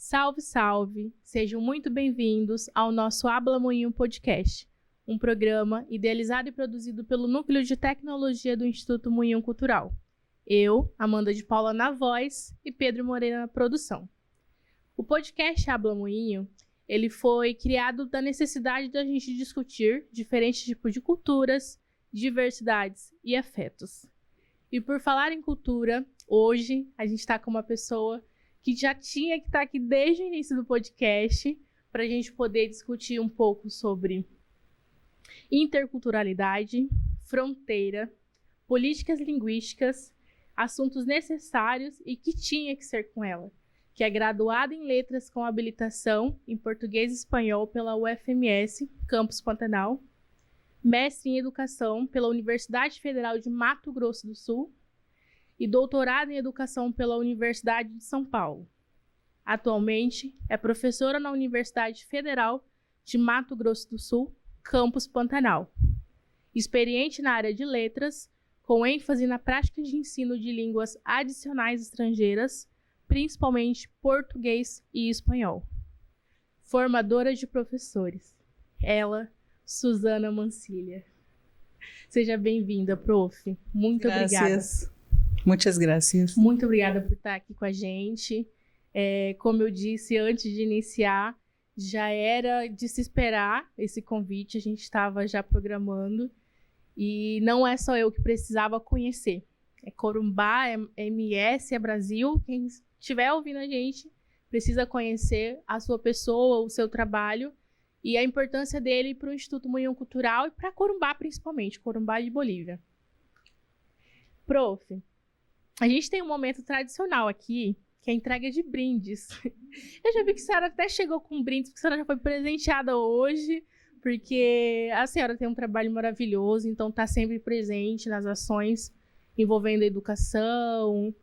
Salve, salve! Sejam muito bem-vindos ao nosso Habla Moinho Podcast, um programa idealizado e produzido pelo Núcleo de Tecnologia do Instituto Moinho Cultural. Eu, Amanda de Paula na voz e Pedro Moreira na produção. O podcast Habla Moinho, ele foi criado da necessidade da gente discutir diferentes tipos de culturas, diversidades e afetos. E por falar em cultura, hoje a gente está com uma pessoa que já tinha que estar aqui desde o início do podcast para a gente poder discutir um pouco sobre interculturalidade, fronteira, políticas linguísticas, assuntos necessários e que tinha que ser com ela, que é graduada em Letras com habilitação em Português e Espanhol pela UFMS, Campus Pantanal, mestre em Educação pela Universidade Federal de Mato Grosso do Sul e doutorado em Educação pela Universidade de São Paulo. Atualmente, é professora na Universidade Federal de Mato Grosso do Sul, Campus Pantanal. Experiente na área de letras, com ênfase na prática de ensino de línguas adicionais estrangeiras, principalmente português e espanhol. Formadora de professores. Ela, Susana Mancilha. Seja bem-vinda, prof. Muito obrigada. Muitas graças. Muito obrigada por estar aqui com a gente. Como eu disse antes de iniciar, já era de se esperar esse convite, a gente estava já programando. E não é só eu que precisava conhecer. É Corumbá, é MS, é Brasil. Quem estiver ouvindo a gente precisa conhecer a sua pessoa, o seu trabalho e a importância dele para o Instituto Moinho Cultural e para Corumbá principalmente, Corumbá de Bolívia. Prof, a gente tem um momento tradicional aqui, que é a entrega de brindes. Eu já vi que a senhora até chegou com brindes, porque a senhora já foi presenteada hoje, porque a senhora tem um trabalho maravilhoso, então está sempre presente nas ações envolvendo a educação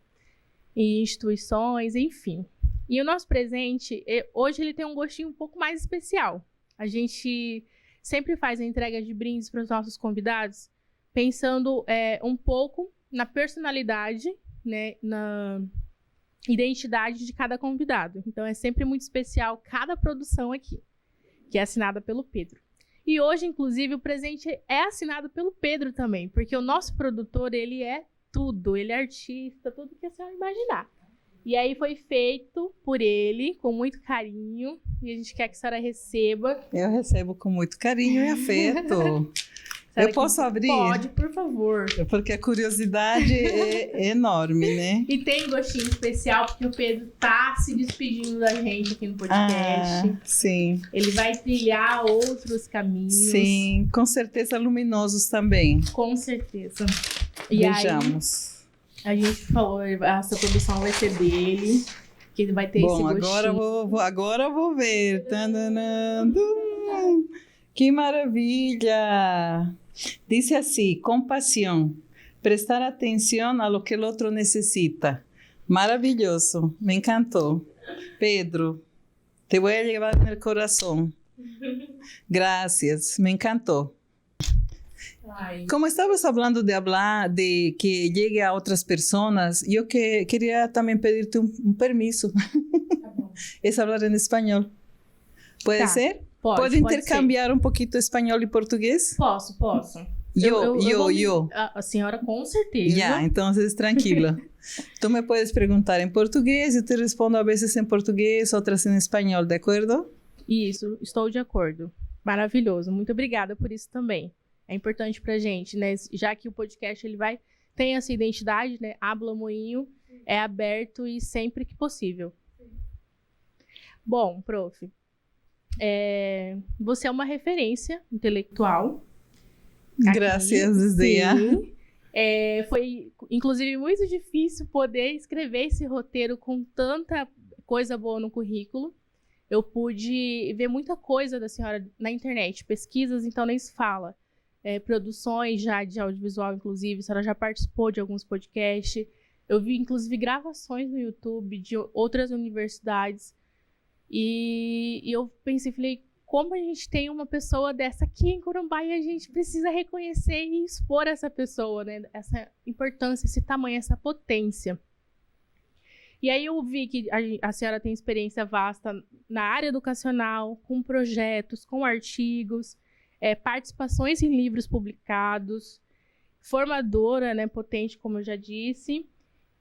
e instituições, enfim. E o nosso presente, hoje ele tem um gostinho um pouco mais especial. A gente sempre faz a entrega de brindes para os nossos convidados, pensando um pouco na personalidade, né, na identidade de cada convidado. Então é sempre muito especial cada produção aqui, que é assinada pelo Pedro. E hoje, inclusive, o presente é assinado pelo Pedro também, porque o nosso produtor, ele é tudo, ele é artista, tudo que a senhora imaginar. E aí foi feito por ele, com muito carinho, e a gente quer que a senhora receba. Eu recebo com muito carinho e afeto. Eu posso abrir? Pode, por favor. Porque a curiosidade é enorme, né? E tem gostinho especial, porque o Pedro tá se despedindo da gente aqui no podcast. Ah, sim. Ele vai trilhar outros caminhos. Sim, com certeza luminosos também. Com certeza. E vejamos. Aí, a gente falou, essa produção vai ser dele, que ele vai ter esse gostinho. Agora eu vou ver. Que maravilha! Dice así, compasión, prestar atención a lo que el otro necesita. Maravilloso, me encantó. Pedro, te voy a llevar en el corazón. Gracias, me encantó. Ai. Como estabas hablando de hablar, de que llegue a otras personas, yo quería también pedirte un permiso. Tá bom. Es hablar en español. ¿Puede ser? Pode intercambiar um pouquinho espanhol e português? Posso. Eu. A senhora com certeza. Ya, entonces tranquila. Tú me puedes preguntar en portugués, yo te respondo a veces en portugués, otras en español, ¿de acuerdo? Isso, estou de acordo. Maravilhoso, muito obrigada por isso também. É importante pra gente, né? Já que o podcast ele tem essa identidade, né? Habla Moinho, é aberto e sempre que possível. Bom, prof, você é uma referência intelectual. Graças, Zia. Foi, inclusive, muito difícil poder escrever esse roteiro com tanta coisa boa no currículo. Eu pude ver muita coisa da senhora na internet, pesquisas, então nem se fala. Produções já de audiovisual, inclusive, a senhora já participou de alguns podcasts. Eu vi, inclusive, gravações no YouTube de outras universidades. E eu pensei, falei, como a gente tem uma pessoa dessa aqui em Corumbá e a gente precisa reconhecer e expor essa pessoa, né? Essa importância, esse tamanho, essa potência. E aí eu vi que a senhora tem experiência vasta na área educacional, com projetos, com artigos, participações em livros publicados, formadora, né, potente, como eu já disse.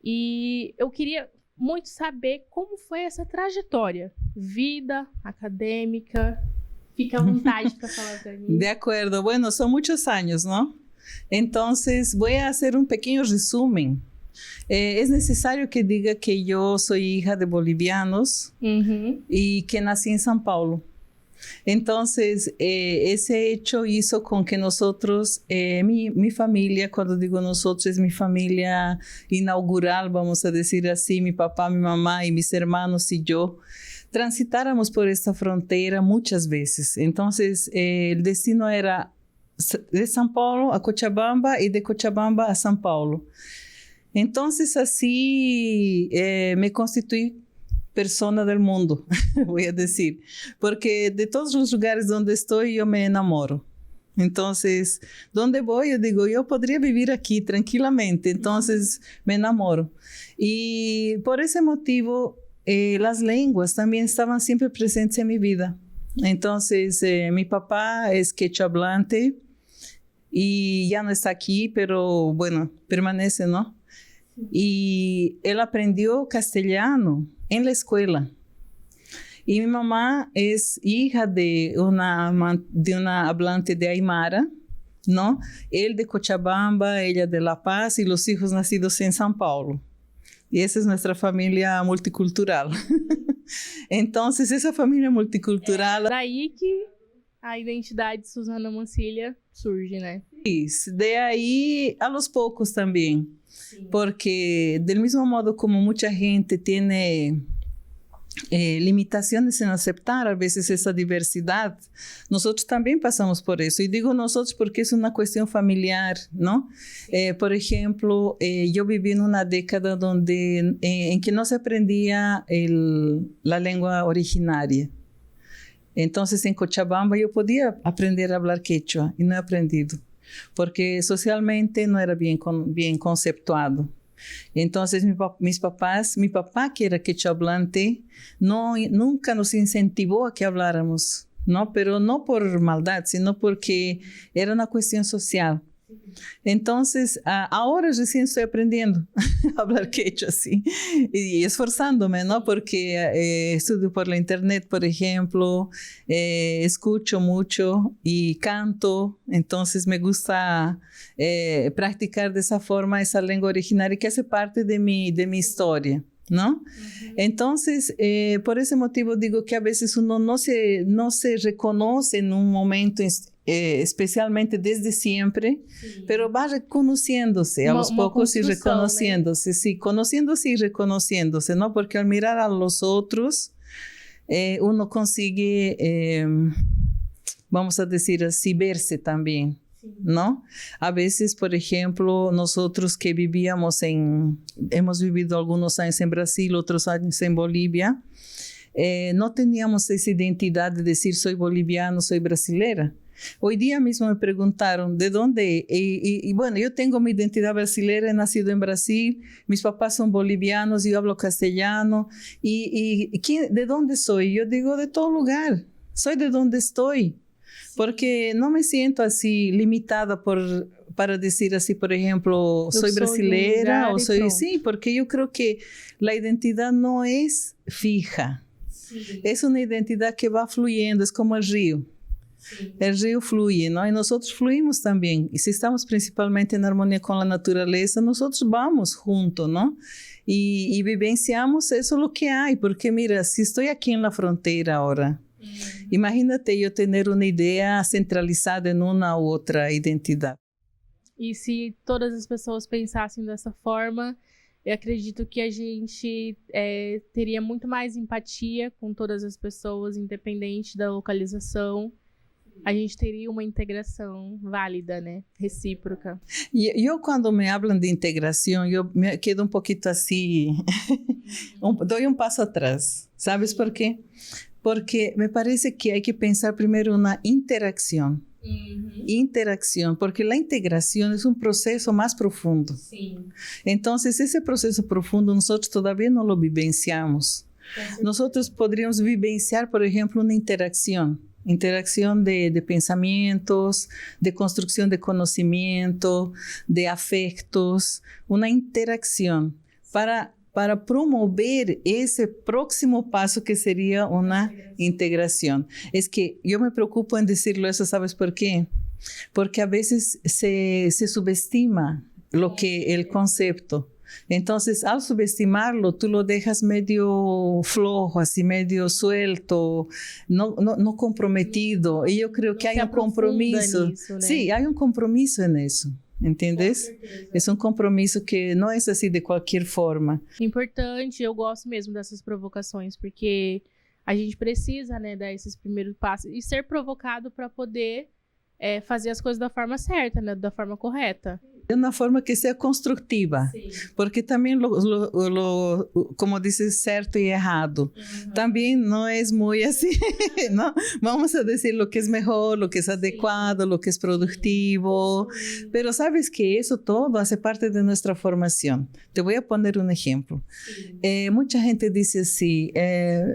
E eu queria muito saber como foi essa trajetória, vida acadêmica. Fica à vontade para falar para mim. De acuerdo. Bueno, son muchos años, ¿no? Entonces, voy a hacer un pequeño resumen. Es necesario que diga que yo soy hija de bolivianos y que nací en São Paulo. Entonces, ese hecho hizo con que nosotros, mi familia, cuando digo nosotros, es mi familia inaugural, vamos a decir así, mi papá, mi mamá y mis hermanos y yo, transitáramos por esta frontera muchas veces. Entonces, el destino era de São Paulo a Cochabamba y de Cochabamba a São Paulo. Entonces, así me constituí persona del mundo, voy a decir, porque de todos los lugares donde estoy yo me enamoro. Entonces, donde voy, yo digo, yo podría vivir aquí tranquilamente, entonces me enamoro. Y por ese motivo, las lenguas también estaban siempre presentes en mi vida. Entonces, mi papá es quechua hablante y ya no está aquí, pero bueno, permanece, ¿no? Y él aprendió castellano en la escuela. Y mi mamá es hija de una hablante de Aymara, ¿no? Él de Cochabamba, ella de La Paz y los hijos nacidos en São Paulo. Y esa es nuestra familia multicultural. Entonces, essa família multicultural... É daí que a identidade de Susana Mancilha surge, né? Isso, de aí a los poucos também. Sim. Porque, del mismo modo como muita gente tem limitações em aceitar, a vezes, essa diversidade, nós também passamos por isso. E digo nós porque é uma questão familiar, não? Por exemplo, eu vivi numa década em que não se aprendia a língua originária. Então, em Cochabamba, eu podia aprender a falar quechua e não he aprendido, porque socialmente não era bem conceptuado. Então, mi papá que era quechua hablante, nunca nos incentivou a que habláramos, ¿no? Pero no por maldad, sino porque era una cuestión social. Entonces, ahora recién estoy aprendiendo a hablar quechua así y esforzándome, ¿no? Porque estudio por la internet, por ejemplo, escucho mucho y canto, entonces me gusta practicar de esa forma esa lengua originaria que hace parte de mi historia, ¿no? Entonces, por ese motivo digo que a veces uno no se reconoce en un momento especialmente desde siempre, pero va reconociéndose a los pocos y reconociéndose, sí, conociéndose y reconociéndose, ¿no? Porque al mirar a los otros, uno consigue, vamos a decir así, verse también, ¿no? A veces, por ejemplo, nosotros que hemos vivido algunos años en Brasil, otros años en Bolivia, no teníamos esa identidad de decir soy boliviano, soy brasilera. Hoy día mismo me preguntaron de dónde, y bueno, yo tengo mi identidad brasileña, he nacido en Brasil, mis papás son bolivianos, yo hablo castellano, ¿de dónde soy? Yo digo de todo lugar, soy de donde estoy, porque no me siento así limitada para decir así, por ejemplo, soy brasilera o soy... Sí, porque yo creo que la identidad no es fija, es una identidad que va fluyendo, es como el río. El río fluye, ¿no? Y nosotros fluimos también. Y si estamos principalmente en armonía con la naturaleza, nosotros vamos juntos, ¿no? Y vivenciamos eso lo que hay. Porque mira, si estoy aquí en la frontera ahora, imagínate yo tener una idea centralizada en una u otra identidad. E se todas as pessoas pensassem dessa forma, eu acredito que a gente teria muito mais empatia com todas as pessoas, independente da localização. A gente teria uma integração válida, né? Recíproca. Eu quando me hablan de integração, eu me quedo um pouquinho assim, doy um passo atrás. ¿Sabes por quê? Porque me parece que hay que pensar primero una interacción. Interacción, porque la integración es un proceso más profundo. Sí. Entonces, ese proceso profundo nosotros todavía no lo vivenciamos. Nosotros podríamos vivenciar, por ejemplo, una interacción de pensamientos, de construcción de conocimiento, de afectos, una interacción para promover ese próximo paso que sería una integración. Es que yo me preocupo en decirlo eso, ¿sabes por qué? Porque a veces se subestima el concepto. Entonces, al subestimarlo, tú lo dejas medio flojo, así medio suelto, no comprometido. Y yo creo que hay un compromiso. Eso, ¿no? Sí, hay un compromiso en eso. ¿Entiendes? É um compromisso que não é assim de qualquer forma. Importante, eu gosto mesmo dessas provocações, porque a gente precisa, né, dar esses primeiros passos e ser provocado para poder fazer as coisas da forma certa, né, da forma correta. De uma forma que seja construtiva, Sim. Porque também, como dices, certo e errado, também não é muito assim, ¿no? Vamos a decir lo que es mejor, lo que es adecuado, lo que es productivo, pero sabes que eso todo hace parte de nuestra formación. Te voy a poner un ejemplo. Mucha gente dice assim,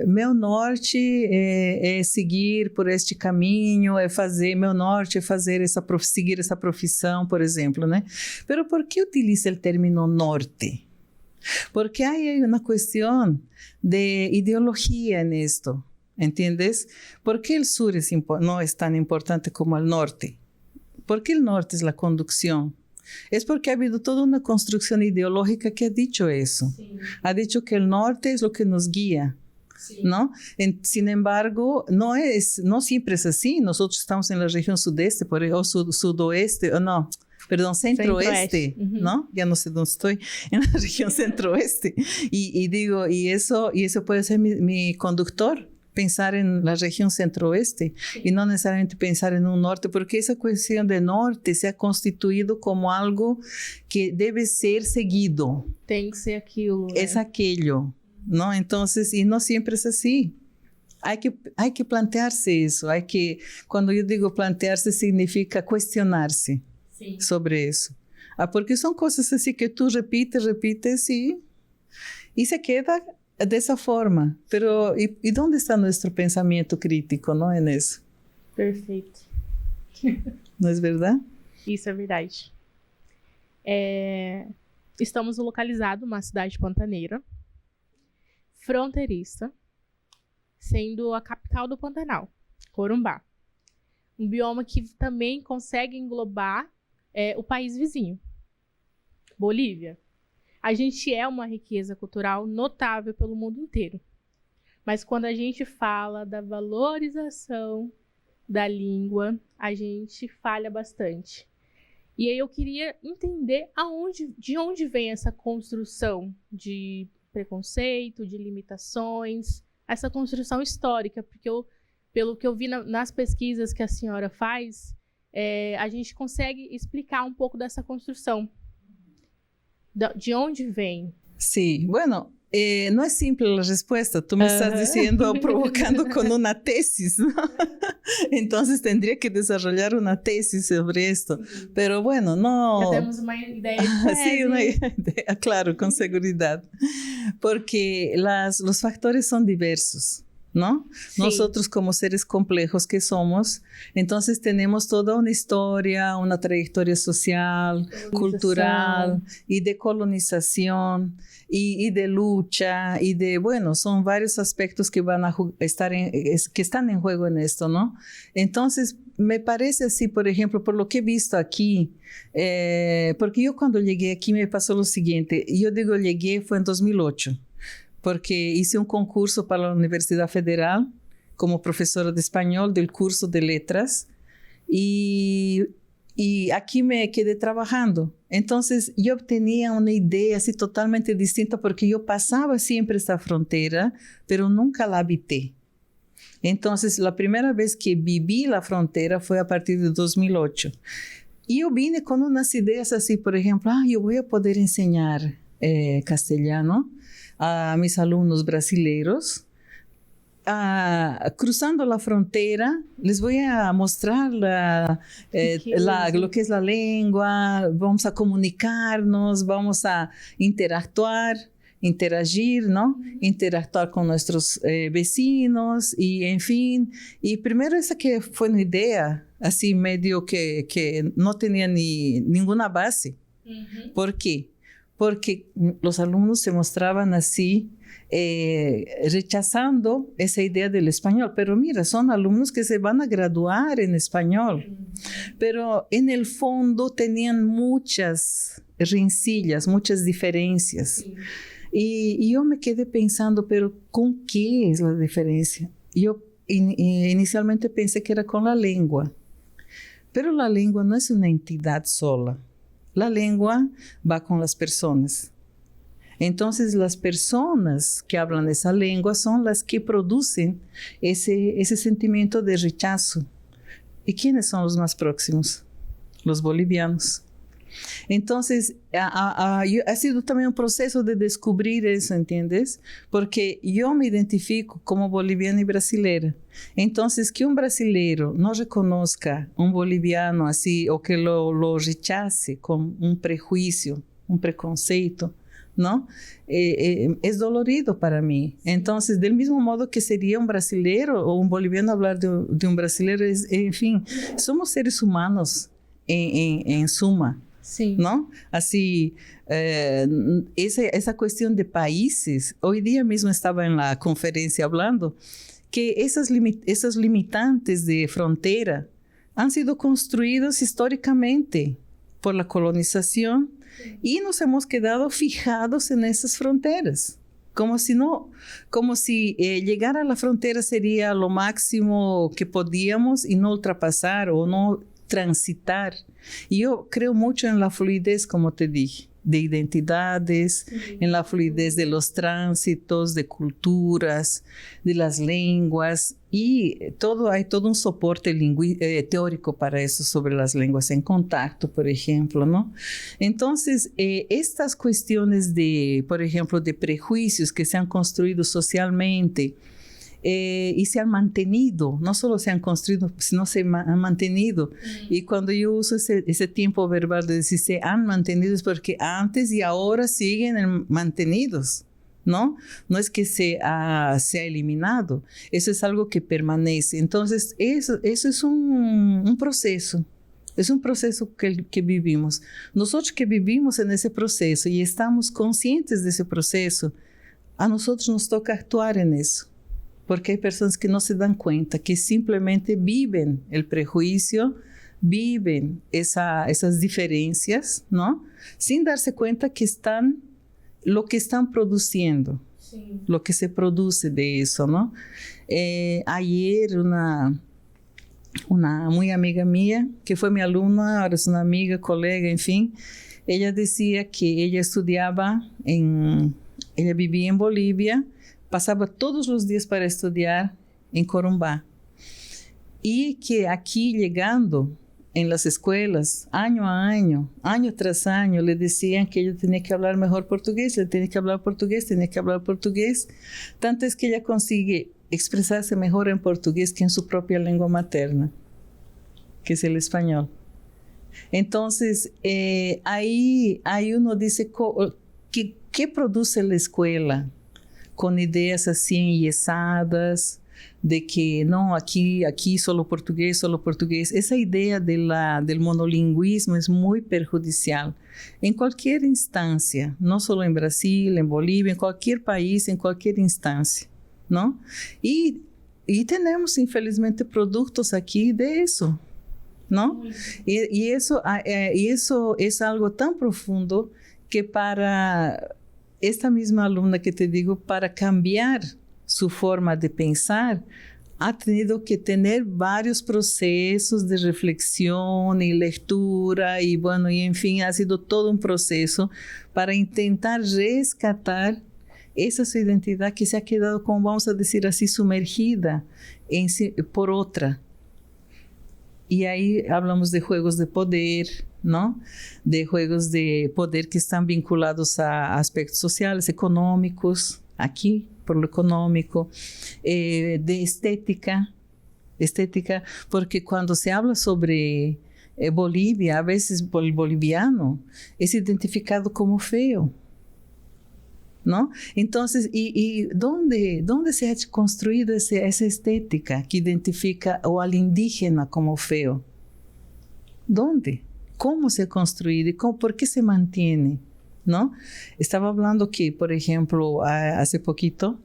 meu norte é seguir por este caminho, meu norte é seguir essa profissão, por exemplo, né? Pero ¿por qué utiliza el término norte? Porque hay una cuestión de ideología en esto, ¿entiendes? ¿Por qué el sur no es tan importante como el norte? ¿Por qué el norte es la conducción? Es porque ha habido toda una construcción ideológica que ha dicho eso. Sí. Ha dicho que el norte es lo que nos guía. Sí. ¿No? Sin embargo, no siempre es así. Nosotros estamos en la región sudeste, o sudoeste, o no. Perdão, centro-oeste, ¿no? Ya no sé dónde estoy, en la región centro-oeste. Y eso puede ser mi conductor, pensar en la región centro-oeste y no necesariamente pensar en un norte, porque esa cuestión de norte se ha constituido como algo que debe ser seguido. Tem que ser aquilo, né? Es aquello, ¿no? Entonces, y no siempre es así. Hay que plantearse eso. Cuando yo digo plantearse, significa cuestionarse. Sim. Sobre isso. Porque são coisas assim que tu repites e se queda dessa forma. Pero, e onde está nosso pensamento crítico, não é nisso? Perfeito. Não é verdade? Isso é verdade. Estamos localizados numa cidade pantaneira, fronteiriça, sendo a capital do Pantanal, Corumbá. Um bioma que também consegue englobar o país vizinho, Bolívia. A gente é uma riqueza cultural notável pelo mundo inteiro. Mas quando a gente fala da valorização da língua, a gente falha bastante. E aí eu queria entender de onde vem essa construção de preconceito, de limitações, essa construção histórica, porque pelo que eu vi nas pesquisas que a senhora faz, a gente consegue explicar um pouco dessa construção. De onde vem? Sí, bueno, no es simple la respuesta. Tú me estás diciendo, provocando con una tesis, ¿no? Entonces tendría que desarrollar una tesis sobre esto. Pero bueno, no... Ya tenemos una idea de tesis. Sí, una idea, claro, con seguridad. Porque los factores son diversos, ¿no? Sí. Nosotros como seres complejos que somos, entonces tenemos toda una historia, una trayectoria social, cultural y de colonización y de lucha y de, bueno, son varios aspectos que van a que están en juego en esto, ¿no? Entonces, me parece así, por ejemplo, por lo que he visto aquí, porque yo cuando llegué aquí me pasó lo siguiente, yo digo llegué fue en 2008, porque hice un concurso para la Universidad Federal como profesora de español del curso de letras y aquí me quedé trabajando. Entonces yo tenía una idea así totalmente distinta porque yo pasaba siempre esta frontera, pero nunca la habité. Entonces la primera vez que viví la frontera fue a partir de 2008. Y yo vine con unas ideas así, por ejemplo, yo voy a poder enseñar castellano a mis alumnos brasileiros cruzando la frontera, les voy a mostrar lo que es la lengua, vamos a comunicarnos, vamos a interagir, ¿no? Interactuar con nuestros vecinos y en fin. Y primero esa que fue una idea, así medio que no tenía ninguna base. Uh-huh. ¿Por qué? Porque los alumnos se mostraban así, rechazando esa idea del español. Pero mira, son alumnos que se van a graduar en español. Uh-huh. Pero en el fondo tenían muchas rencillas, muchas diferencias. Uh-huh. Y yo me quedé pensando, pero ¿con qué es la diferencia? Yo inicialmente pensé que era con la lengua. Pero la lengua no es una entidad sola. La lengua va con las personas. Entonces, las personas que hablan esa lengua son las que producen ese sentimiento de rechazo. ¿Y quiénes son los más próximos? Los bolivianos. Entonces, ha sido también un proceso de descubrir eso, ¿entiendes? Porque yo me identifico como boliviana y brasilera. Entonces, que un brasilero no reconozca un boliviano así o que lo rechace con un prejuicio, un preconceito, ¿no? Es dolorido para mí. Entonces, del mismo modo que sería un brasilero o un boliviano hablar de un brasilero, en fin, somos seres humanos en suma. Sí. ¿No? Así, esa cuestión de países, hoy día mismo estaba en la conferencia hablando que esas limitantes de frontera han sido construidos históricamente por la colonización y nos hemos quedado fijados en esas fronteras. Como si llegar a la frontera sería lo máximo que podíamos y no ultrapasar o no transitar. Y yo creo mucho en la fluidez, como te dije, de identidades, en la fluidez de los tránsitos, de culturas, de las lenguas, y hay todo un soporte teórico para eso sobre las lenguas en contacto, por ejemplo, ¿no? Entonces, estas cuestiones por ejemplo, de prejuicios que se han construido socialmente, y se han mantenido, no solo se han construido, sino se han mantenido. Y cuando yo uso ese tiempo verbal de decir se han mantenido es porque antes y ahora siguen mantenidos, ¿no? No es que se ha eliminado, eso es algo que permanece. Entonces, eso es un proceso. Es un proceso que vivimos. Nosotros que vivimos en ese proceso y estamos conscientes de ese proceso, a nosotros nos toca actuar en eso. Porque hay personas que no se dan cuenta, que simplemente viven el prejuicio, viven esas diferencias, ¿no? Sin darse cuenta que lo que están produciendo, sí. Lo que se produce de eso, ¿no? Ayer una muy amiga mía, que fue mi alumna, ahora es una amiga, colega, en fin, ella decía que ella vivía en Bolivia, pasaba todos los días para estudiar en Corumbá. Y que aquí llegando en las escuelas, año tras año, le decían que ella tenía que hablar mejor portugués, tenía que hablar portugués. Tanto es que ella consigue expresarse mejor en portugués que en su propia lengua materna, que es el español. Entonces, ahí uno dice, ¿qué produce la escuela? Con ideas así enyesadas, de que no, aquí solo portugués. Esa idea del monolingüismo es muy perjudicial en cualquier instancia, no solo en Brasil, en Bolivia, en cualquier país, en cualquier instancia, ¿no? Y tenemos, infelizmente, productos aquí de eso, ¿no? Y eso es algo tan profundo que para esta misma alumna que te digo, para cambiar su forma de pensar, ha tenido que tener varios procesos de reflexión y lectura y bueno, y en fin, ha sido todo un proceso para intentar rescatar esa su identidad que se ha quedado, como vamos a decir así, sumergida por otra. Y ahí hablamos de juegos de poder, ¿no? De juegos de poder que están vinculados a aspectos sociales, económicos, aquí, por lo econômico, de estética, porque quando se habla sobre Bolívia, a vezes o boliviano é identificado como feio, ¿no? Entonces, ¿dónde se ha construido esa estética que identifica al indígena como feo? ¿Dónde? ¿Cómo se ha construido y por qué se mantiene? ¿No? Estaba hablando que, por ejemplo, hace poquito,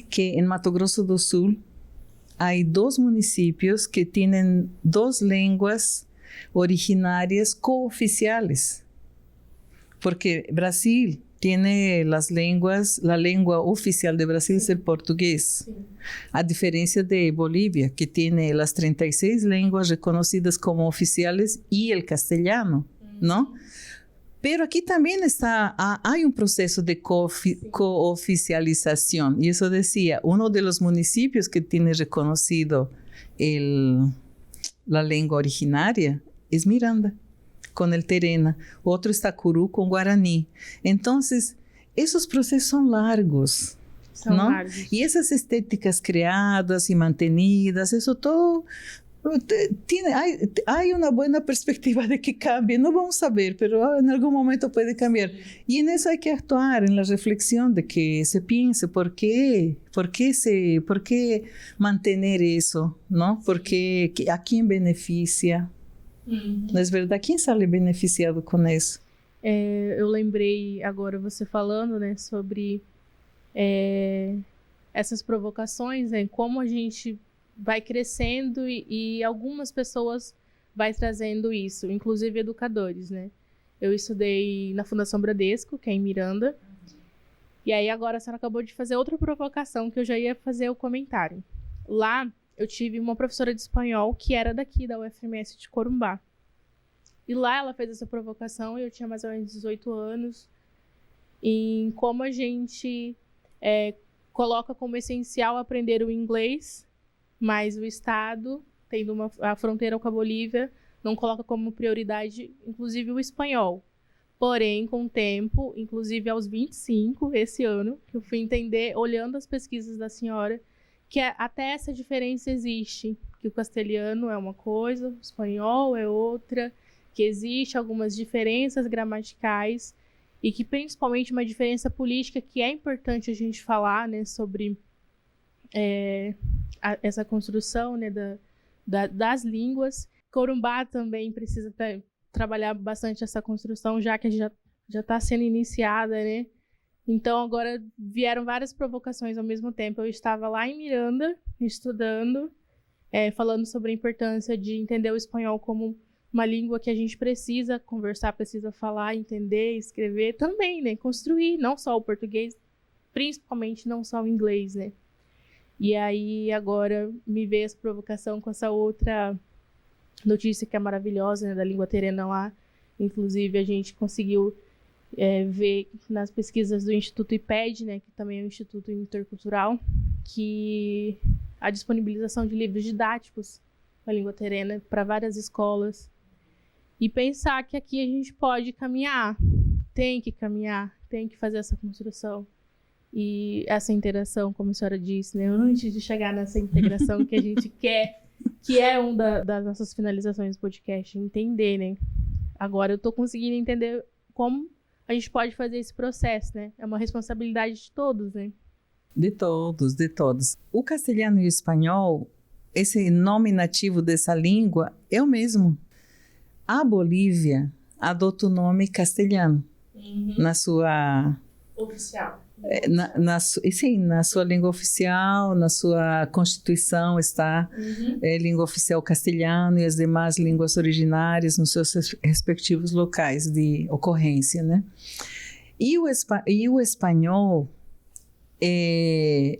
que en Mato Grosso do Sul hay 2 municipios que tienen 2 lenguas originarias cooficiales, porque Brasil tiene la lengua oficial de Brasil es el portugués, a diferencia de Bolivia, que tiene las 36 lenguas reconocidas como oficiales y el castellano, ¿no? Pero aquí también hay un proceso de cooficialización, y eso decía, uno de los municipios que tiene reconocido la lengua originaria es Miranda, con el Terena, otro está Curu con Guaraní. Entonces, esos procesos son largos, ¿no? Y esas estéticas creadas y mantenidas, eso todo hay una buena perspectiva de que cambie. No vamos a ver, pero en algún momento puede cambiar. Y en eso hay que actuar, en la reflexión de que se piense por qué mantener eso, ¿no? Porque a quién beneficia. Não é verdade? Quem sale beneficiado com isso? Eu lembrei agora você falando, né, sobre essas provocações, né, como a gente vai crescendo e algumas pessoas vai trazendo isso, inclusive educadores, né? Eu estudei na Fundação Bradesco, que é em Miranda, e aí agora a senhora acabou de fazer outra provocação que eu já ia fazer o comentário. Lá eu tive uma professora de espanhol que era daqui, da UFMS de Corumbá. E lá ela fez essa provocação e eu tinha mais ou menos 18 anos. Em como a gente coloca como essencial aprender o inglês, mas o Estado, tendo a fronteira com a Bolívia, não coloca como prioridade, inclusive, o espanhol. Porém, com o tempo, inclusive aos 25, esse ano, que eu fui entender, olhando as pesquisas da senhora, que até essa diferença existe, que o castelhano é uma coisa, o espanhol é outra, que existe algumas diferenças gramaticais e que principalmente uma diferença política que é importante a gente falar, né, sobre essa construção, né, das línguas. Corumbá também precisa trabalhar bastante essa construção, já que já está sendo iniciada, né? Então, agora vieram várias provocações ao mesmo tempo. Eu estava lá em Miranda, estudando, falando sobre a importância de entender o espanhol como uma língua que a gente precisa conversar, precisa falar, entender, escrever também, né? Construir, não só o português, principalmente não só o inglês, né? E aí, agora, me veio essa provocação com essa outra notícia que é maravilhosa, né, da língua terena lá. Inclusive, a gente conseguiu ver nas pesquisas do Instituto IPED, né, que também é um Instituto Intercultural, que a disponibilização de livros didáticos com a língua terena para várias escolas. E pensar que aqui a gente pode caminhar, tem que caminhar, tem que fazer essa construção. E essa interação, como a senhora disse, né, antes de chegar nessa integração que a gente quer, que é das nossas finalizações do podcast, entender, né? Agora eu tô conseguindo entender como a gente pode fazer esse processo, né? É uma responsabilidade de todos, né? De todos, de todos. O castelhano e o espanhol, esse nome nativo dessa língua é o mesmo. A Bolívia adota o nome castelhano na sua... Oficial. Sim, na sua língua oficial, na sua Constituição está língua oficial castelhano e as demais línguas originárias nos seus respectivos locais de ocorrência, né? E o espanhol é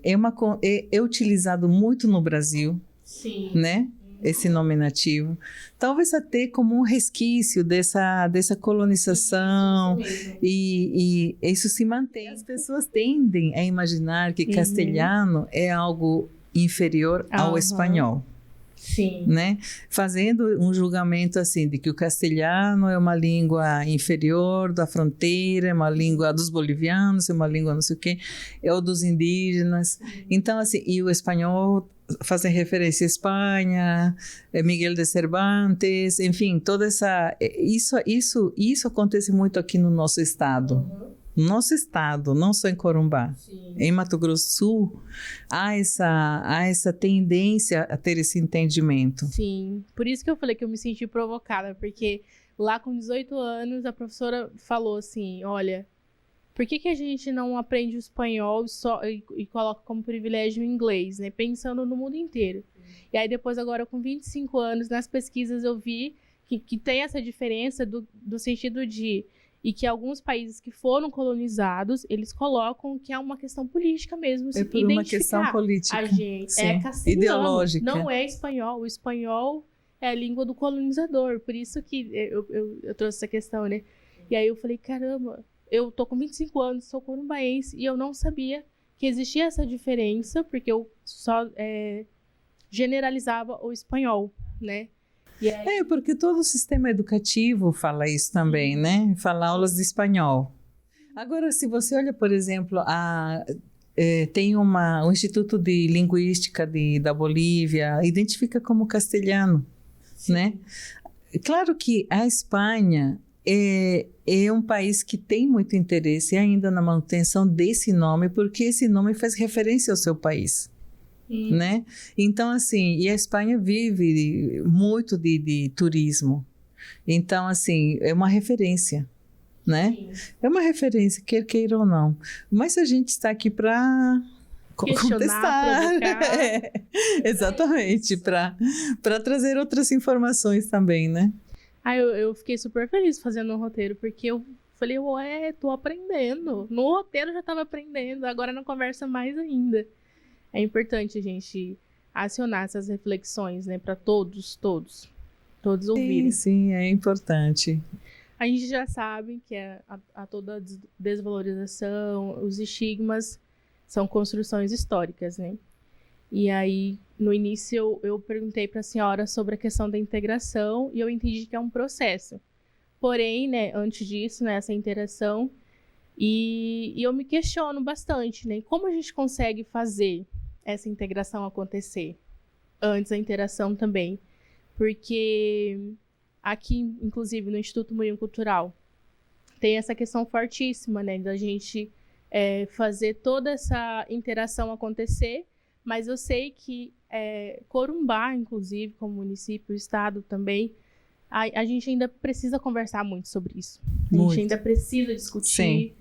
utilizado muito no Brasil, sim, né? Esse nome nativo, talvez até como um resquício dessa colonização, e isso se mantém. As pessoas tendem a imaginar que castelhano é algo inferior ao espanhol, Sim. Né? Fazendo um julgamento assim, de que o castelhano é uma língua inferior da fronteira, é uma língua dos bolivianos, é uma língua não sei o quê, é o dos indígenas. Então, assim, e o espanhol fazem referência à Espanha, Miguel de Cervantes, enfim, toda essa... Isso acontece muito aqui no nosso estado. Nosso estado, não só em Corumbá. Sim. Em Mato Grosso do Sul, há essa tendência a ter esse entendimento. Sim, por isso que eu falei que eu me senti provocada, porque lá com 18 anos a professora falou assim, olha, por que a gente não aprende o espanhol e coloca como privilégio o inglês, né? Pensando no mundo inteiro. E aí depois, agora com 25 anos, nas pesquisas eu vi que tem essa diferença do sentido de... E que alguns países que foram colonizados, eles colocam que é uma questão política mesmo. É por uma questão política. A gente sim, é castelhano, ideológica. não é espanhol. O espanhol é a língua do colonizador. Por isso que eu trouxe essa questão, né? E aí eu falei, caramba, eu tô com 25 anos, sou corumbaense, e eu não sabia que existia essa diferença, porque eu só generalizava o espanhol, né? Porque todo o sistema educativo fala isso também, né? Fala aulas de espanhol. Agora, se você olha, por exemplo, tem um Instituto de Linguística da Bolívia, identifica como castelhano, sim, né? Claro que a Espanha é um país que tem muito interesse ainda na manutenção desse nome, porque esse nome faz referência ao seu país. Né? Então, assim, e a Espanha vive muito de turismo. Então, assim, é uma referência, né? Sim. É uma referência, quer queira ou não. Mas a gente está aqui para contestar. Exatamente, para trazer outras informações também, né? Eu fiquei super feliz fazendo o roteiro, porque eu falei, ué, tô aprendendo. No roteiro eu já estava aprendendo, agora na conversa mais ainda. É importante a gente acionar essas reflexões, né, para todos ouvirem. Sim, é importante. A gente já sabe que a toda a desvalorização, os estigmas são construções históricas, né? E aí, no início, eu perguntei para a senhora sobre a questão da integração e eu entendi que é um processo. Porém, né, antes disso, né, essa interação, e eu me questiono bastante, né? Como a gente consegue fazer essa integração acontecer antes da interação também, porque aqui, inclusive no Instituto Moinho Cultural, tem essa questão fortíssima, né, da gente fazer toda essa interação acontecer, mas eu sei que Corumbá, inclusive, como município, o estado também, a gente ainda precisa conversar muito sobre isso. A gente ainda precisa discutir,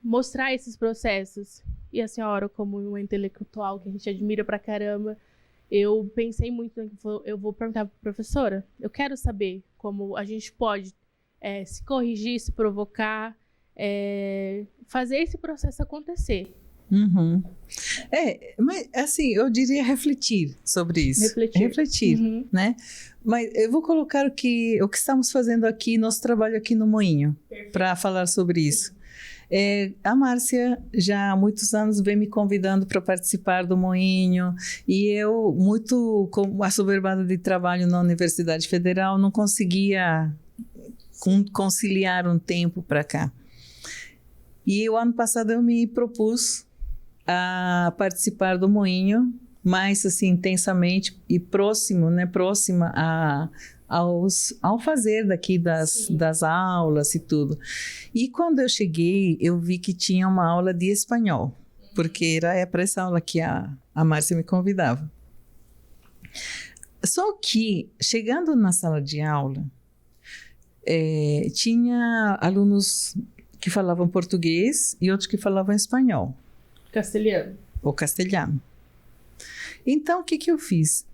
mostrar esses processos. E a senhora, como uma intelectual que a gente admira pra caramba, eu pensei muito, eu vou perguntar pra professora, eu quero saber como a gente pode se corrigir, se provocar, fazer esse processo acontecer. Uhum. Mas assim, eu diria refletir sobre isso. Refletir, uhum, né? Mas eu vou colocar o que estamos fazendo aqui, nosso trabalho aqui no Moinho, para falar sobre isso. A Márcia já há muitos anos vem me convidando para participar do Moinho, e eu, muito assoberbada de trabalho na Universidade Federal, não conseguia conciliar um tempo para cá. E o ano passado eu me propus a participar do Moinho mais assim intensamente e próxima ao fazer daqui das aulas e tudo. E quando eu cheguei, eu vi que tinha uma aula de espanhol, porque era para essa aula que a Márcia me convidava. Só que, chegando na sala de aula, tinha alunos que falavam português e outros que falavam espanhol. Castelhano. Ou castelhano. Então, o que eu fiz?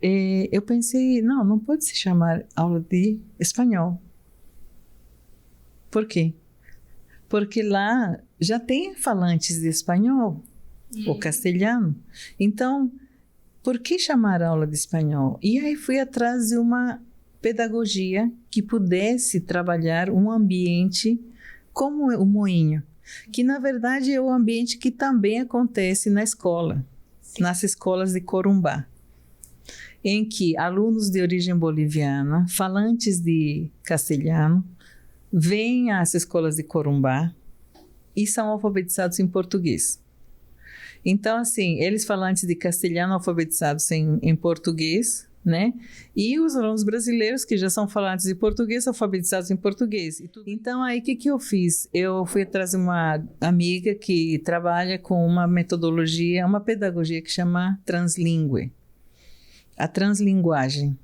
Eu pensei, não pode se chamar aula de espanhol. Por quê? Porque lá já tem falantes de espanhol, ou castelhano. Então, por que chamar aula de espanhol? E aí fui atrás de uma pedagogia que pudesse trabalhar um ambiente como o Moinho, que na verdade é o ambiente que também acontece na escola. Sim. Nas escolas de Corumbá. em que alunos de origem boliviana, falantes de castelhano, vêm às escolas de Corumbá e são alfabetizados em português. Então, assim, eles falantes de castelhano alfabetizados em português, né? E os alunos brasileiros que já são falantes de português, alfabetizados em português. Então, aí, o que eu fiz? Eu fui atrás de uma amiga que trabalha com uma metodologia, uma pedagogia que chama Translingue, a translinguagem.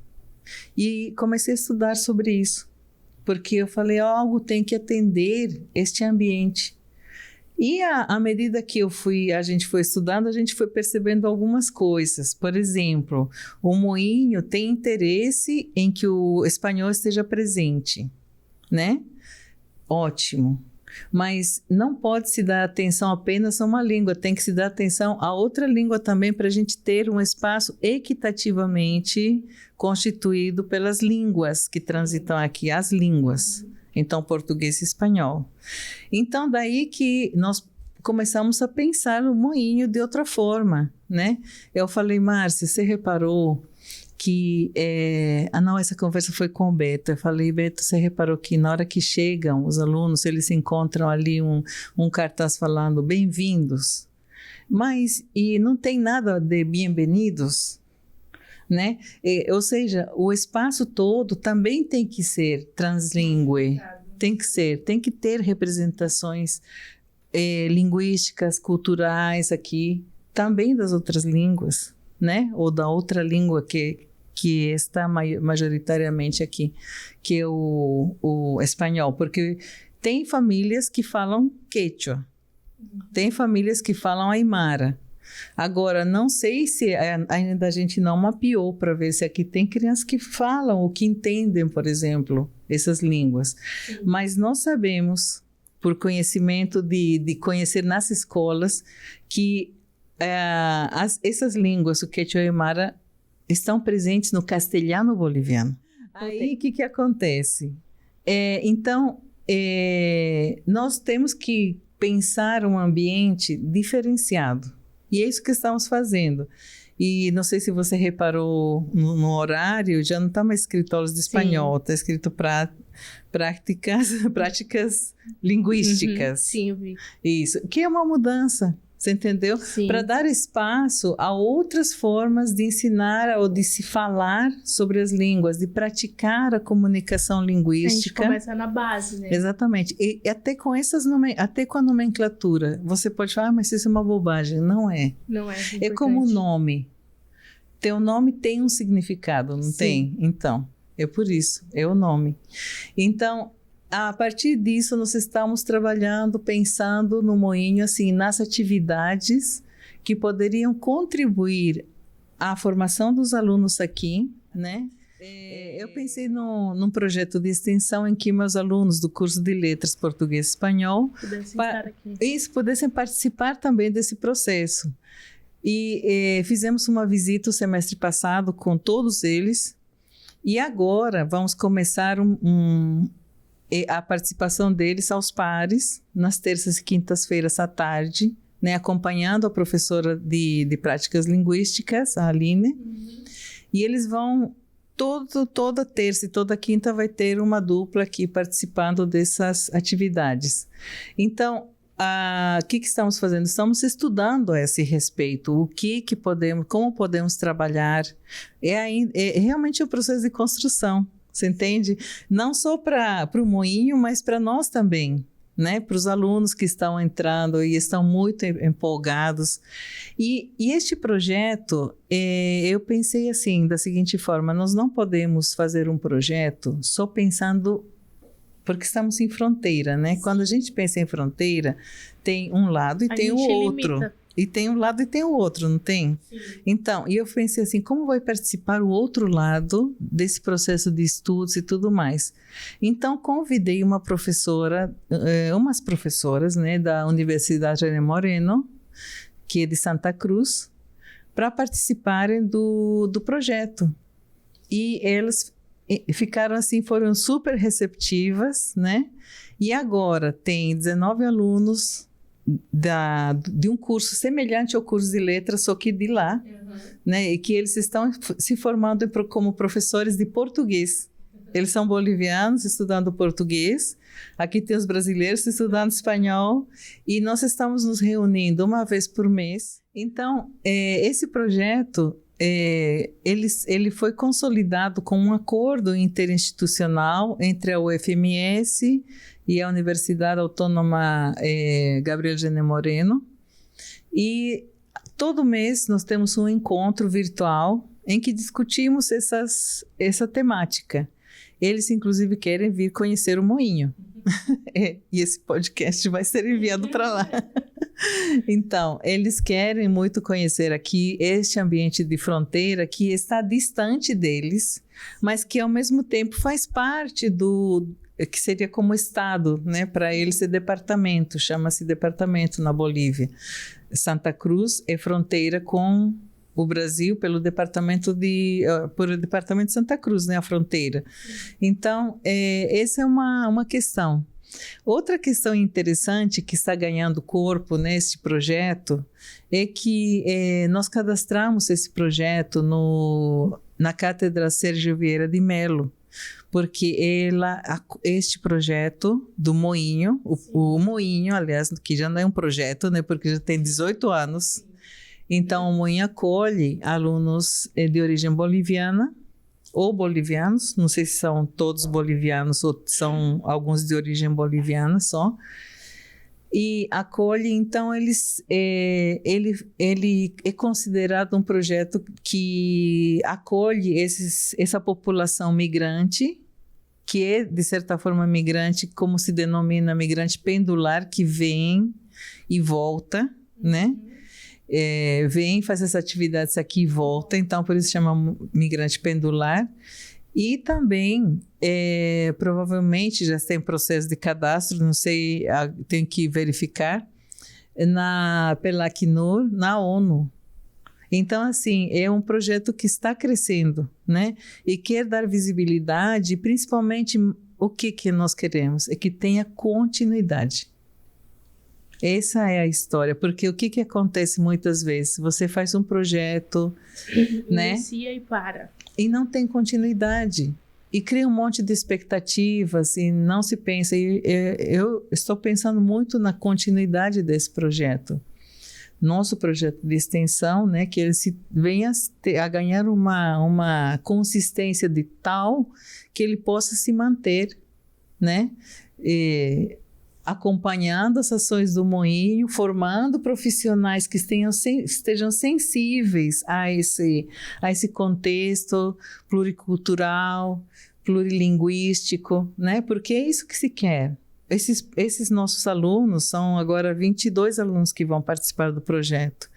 E comecei a estudar sobre isso, porque eu falei, algo tem que atender este ambiente. E à medida que a gente foi estudando, a gente foi percebendo algumas coisas. Por exemplo, o Moinho tem interesse em que o espanhol esteja presente, né? Ótimo. Mas não pode se dar atenção apenas a uma língua, tem que se dar atenção a outra língua também para a gente ter um espaço equitativamente constituído pelas línguas que transitam aqui, as línguas. Então, português e espanhol. Então, daí que nós começamos a pensar no Moinho de outra forma, né? Eu falei, Márcia, você reparou que... não, essa conversa foi com o Beto. Eu falei, Beto, você reparou que na hora que chegam os alunos, eles encontram ali um cartaz falando bem-vindos, mas e não tem nada de bem-vindos, né? Ou seja, o espaço todo também tem que ser translingue, tem que ter representações linguísticas, culturais aqui, também das outras línguas, né? Ou da outra língua que está majoritariamente aqui, que é o espanhol, porque tem famílias que falam quechua, tem famílias que falam aimara. Agora, não sei se ainda a gente não mapeou para ver se aqui tem crianças que falam ou que entendem, por exemplo, essas línguas. Sim. Mas nós sabemos, por conhecimento de conhecer nas escolas, que essas línguas, o quechua e o aimara, estão presentes no castelhano boliviano. Aí, o que acontece? Então, nós temos que pensar um ambiente diferenciado. E é isso que estamos fazendo. E não sei se você reparou no horário, já não está mais escrito aulas de espanhol, está escrito práticas linguísticas. Sim, eu vi. Isso, que é uma mudança, você entendeu? Para dar espaço a outras formas de ensinar ou de se falar sobre as línguas, de praticar a comunicação linguística. A gente começa na base, né? Exatamente. E até com até com a nomenclatura. Você pode falar, mas isso é uma bobagem. Não é. Não é. É como o nome. Teu nome tem um significado, não tem? Então, é por isso. É o nome. Então, a partir disso, nós estamos trabalhando, pensando no Moinho, assim, nas atividades que poderiam contribuir à formação dos alunos aqui, né? Eu pensei num projeto de extensão em que meus alunos do curso de Letras Português e Espanhol pudessem participar também desse processo. E fizemos uma visita o semestre passado com todos eles, e agora vamos começar a participação deles aos pares, nas terças e quintas-feiras à tarde, né, acompanhando a professora de práticas linguísticas, a Aline, e eles vão, toda terça e toda quinta vai ter uma dupla aqui participando dessas atividades. Então, o que estamos fazendo? Estamos estudando a esse respeito, o que podemos, como podemos trabalhar, é realmente um processo de construção. Você entende? Não só para o Moinho, mas para nós também, né? Para os alunos que estão entrando e estão muito empolgados. E este projeto, eu pensei assim, da seguinte forma, nós não podemos fazer um projeto só pensando, porque estamos em fronteira, né? Quando a gente pensa em fronteira, tem um lado e tem o outro. Limita. E tem um lado e tem o outro, não tem? Sim. Então, e eu pensei assim, como vai participar o outro lado desse processo de estudos e tudo mais? Então, convidei uma professora, umas professoras, né, da Universidade René Moreno, que é de Santa Cruz, para participarem do projeto. E elas ficaram assim, foram super receptivas, né? E agora tem 19 alunos de um curso semelhante ao curso de letras, só que de lá, né? E que eles estão se formando como professores de português. Eles são bolivianos estudando português, aqui tem os brasileiros estudando espanhol, e nós estamos nos reunindo uma vez por mês. Então, esse projeto, ele foi consolidado com um acordo interinstitucional entre a UFMS e a Universidade Autônoma Gabriel Gene Moreno, e todo mês nós temos um encontro virtual em que discutimos essa temática. Eles, inclusive, querem vir conhecer o Moinho. E esse podcast vai ser enviado para lá. Então, eles querem muito conhecer aqui este ambiente de fronteira que está distante deles, mas que, ao mesmo tempo, faz parte que seria como estado, né? Para eles é departamento, chama-se departamento na Bolívia. Santa Cruz é fronteira com o Brasil pelo departamento de Santa Cruz, né, a fronteira. Então, essa é uma questão. Outra questão interessante que está ganhando corpo nesse projeto é que nós cadastramos esse projeto na Cátedra Sérgio Vieira de Mello, porque este projeto do Moinho, o Moinho, aliás, que já não é um projeto, né, porque já tem 18 anos. Então, o Moinho acolhe alunos de origem boliviana ou bolivianos, não sei se são todos bolivianos ou são alguns de origem boliviana só, e acolhe, então, ele é considerado um projeto que acolhe essa população migrante, que é, de certa forma, migrante, como se denomina, migrante pendular, que vem e volta, né? Vem, faz essas atividades aqui e volta, então por isso chama migrante pendular. E também, provavelmente, já tem processo de cadastro, não sei, tenho que verificar, pela Acnur, na ONU. Então, assim, é um projeto que está crescendo, né? E quer dar visibilidade, principalmente, o que nós queremos? É que tenha continuidade. Essa é a história, porque o que acontece muitas vezes? Você faz um projeto, né? Inicia e para. E não tem continuidade. E cria um monte de expectativas e não se pensa. Eu estou pensando muito na continuidade desse projeto. Nosso projeto de extensão, né? Que ele venha a ganhar uma consistência de tal que ele possa se manter, né? Acompanhando as ações do Moinho, formando profissionais que estejam sensíveis a esse contexto pluricultural, plurilinguístico, né? Porque é isso que se quer. Esses nossos alunos, são agora 22 alunos que vão participar do projeto.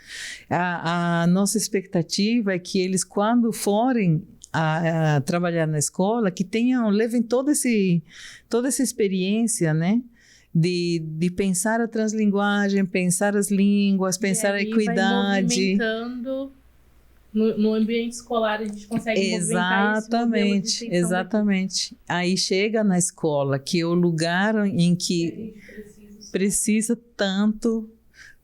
A nossa expectativa é que eles, quando forem a trabalhar na escola, que levem toda essa experiência, né? De pensar a translinguagem, pensar as línguas, pensar a equidade. Vai movimentando no ambiente escolar, a gente consegue movimentar esse modelo de extensão. Exatamente. Aí chega na escola, que é o lugar em que precisa tanto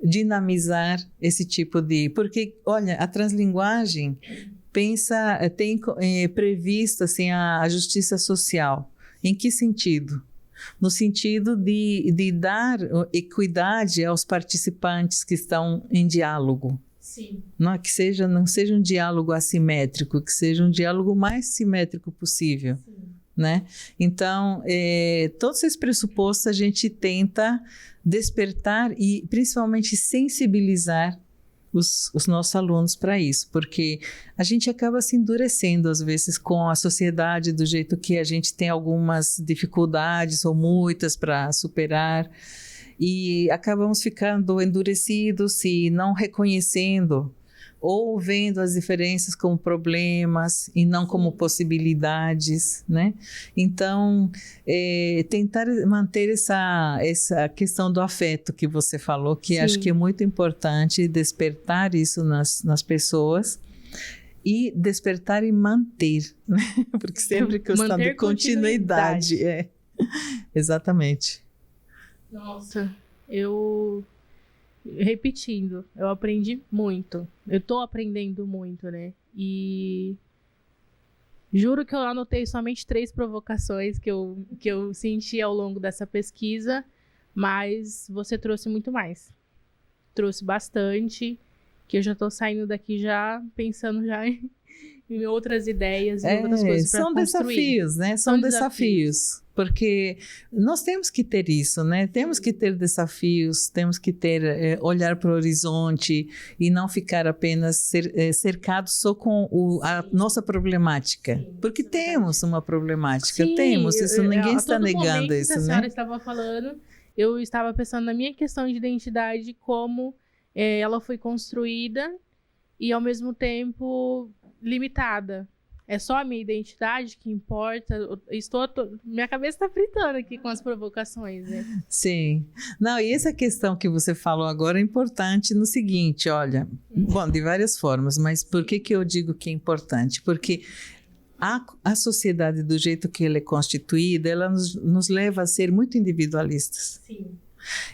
dinamizar esse tipo de... Porque, olha, a translinguagem tem previsto assim, a justiça social. Em que sentido? No sentido de dar equidade aos participantes que estão em diálogo. Sim. Não seja um diálogo assimétrico, que seja um diálogo mais simétrico possível. Sim. Né? Então, todos esses pressupostos a gente tenta despertar e principalmente sensibilizar os nossos alunos para isso, porque a gente acaba se endurecendo às vezes com a sociedade do jeito que a gente tem algumas dificuldades ou muitas para superar e acabamos ficando endurecidos e não reconhecendo ou vendo as diferenças como problemas e não como possibilidades, né? Então, tentar manter essa questão do afeto que você falou, que acho que é muito importante despertar isso nas pessoas e despertar e manter, né? Porque sempre questão de continuidade. Exatamente. Nossa, eu repetindo, eu aprendi muito. Eu tô aprendendo muito, né? E juro que eu anotei somente 3 provocações que eu senti ao longo dessa pesquisa, mas você trouxe muito mais. Trouxe bastante, que eu já tô saindo daqui já pensando já em outras ideias, em outras coisas para construir. São desafios, né? São desafios. Porque nós temos que ter isso, né? Temos que ter desafios, temos que ter olhar para o horizonte e não ficar apenas cercados só com a nossa problemática. Sim, porque temos uma problemática, temos, isso ninguém está negando isso, né? A senhora estava falando, eu estava pensando na minha questão de identidade, como ela foi construída e ao mesmo tempo limitada. É só a minha identidade que importa. Minha cabeça está fritando aqui com as provocações, né? Sim. Não, e essa questão que você falou agora é importante no seguinte, olha, bom, de várias formas, mas por que eu digo que é importante? Porque a sociedade, do jeito que ela é constituída, ela nos leva a ser muito individualistas. Sim.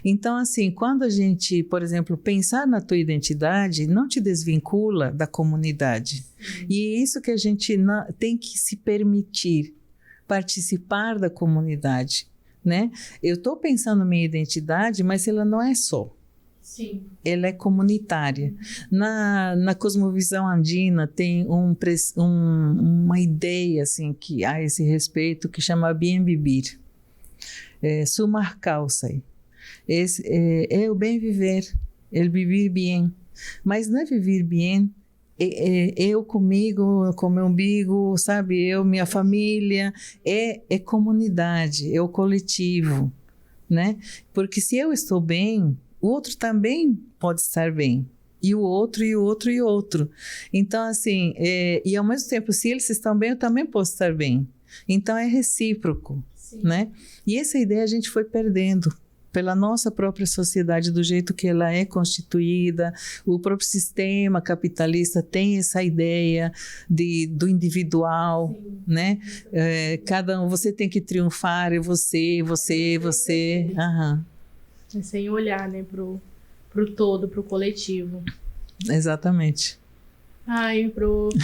Então, assim, quando a gente, por exemplo, pensar na tua identidade, não te desvincula da comunidade. Sim. E é isso que a gente tem que se permitir, participar da comunidade, né? Eu estou pensando na minha identidade, mas ela não é só. Sim. Ela é comunitária. Na cosmovisão andina tem uma ideia assim, que a esse respeito que chama Bien Vivir. Sumar causai. É o bem viver, el vivir bien. Mas não é viver bem, eu comigo, com meu umbigo, sabe? Eu, minha família, é comunidade, é o coletivo, né? Porque se eu estou bem, o outro também pode estar bem. E o outro, e o outro, e o outro. Então, assim, e ao mesmo tempo, se eles estão bem, eu também posso estar bem. Então, é recíproco, sim, né? E essa ideia a gente foi perdendo pela nossa própria sociedade, do jeito que ela é constituída. O próprio sistema capitalista tem essa ideia do individual, sim, né? Cada um, você tem que triunfar, é você. Aham. Sem olhar, né, pro todo, pro coletivo. Exatamente. Ai, prof.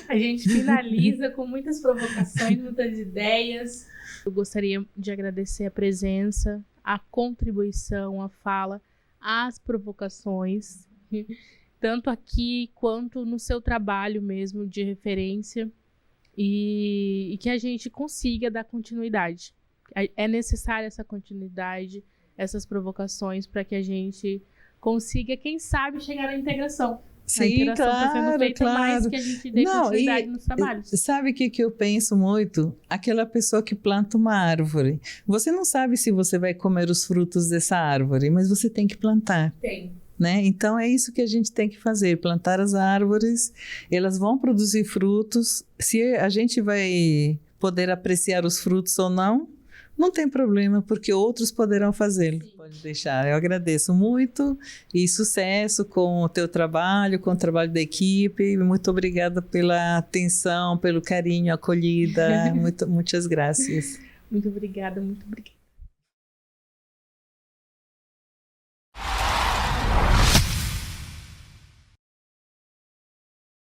A gente finaliza com muitas provocações, muitas ideias. Eu gostaria de agradecer a presença, a contribuição, a fala, as provocações, tanto aqui quanto no seu trabalho mesmo de referência, e que a gente consiga dar continuidade. É necessária essa continuidade, essas provocações, para que a gente consiga, quem sabe, chegar à integração. Sim, a interação está sendo feita claro. Mais que a gente dê continuidade nos trabalhos. Sabe o que eu penso muito? Aquela pessoa que planta uma árvore. Você não sabe se você vai comer os frutos dessa árvore, mas você tem que plantar. Tem. Né? Então é isso que a gente tem que fazer, plantar as árvores, elas vão produzir frutos. Se a gente vai poder apreciar os frutos ou não tem problema, porque outros poderão fazê-lo. Pode deixar. Eu agradeço muito e sucesso com o teu trabalho, com o trabalho da equipe. Muito obrigada pela atenção, pelo carinho, acolhida. Muitas graças. Muito obrigada, muito obrigada.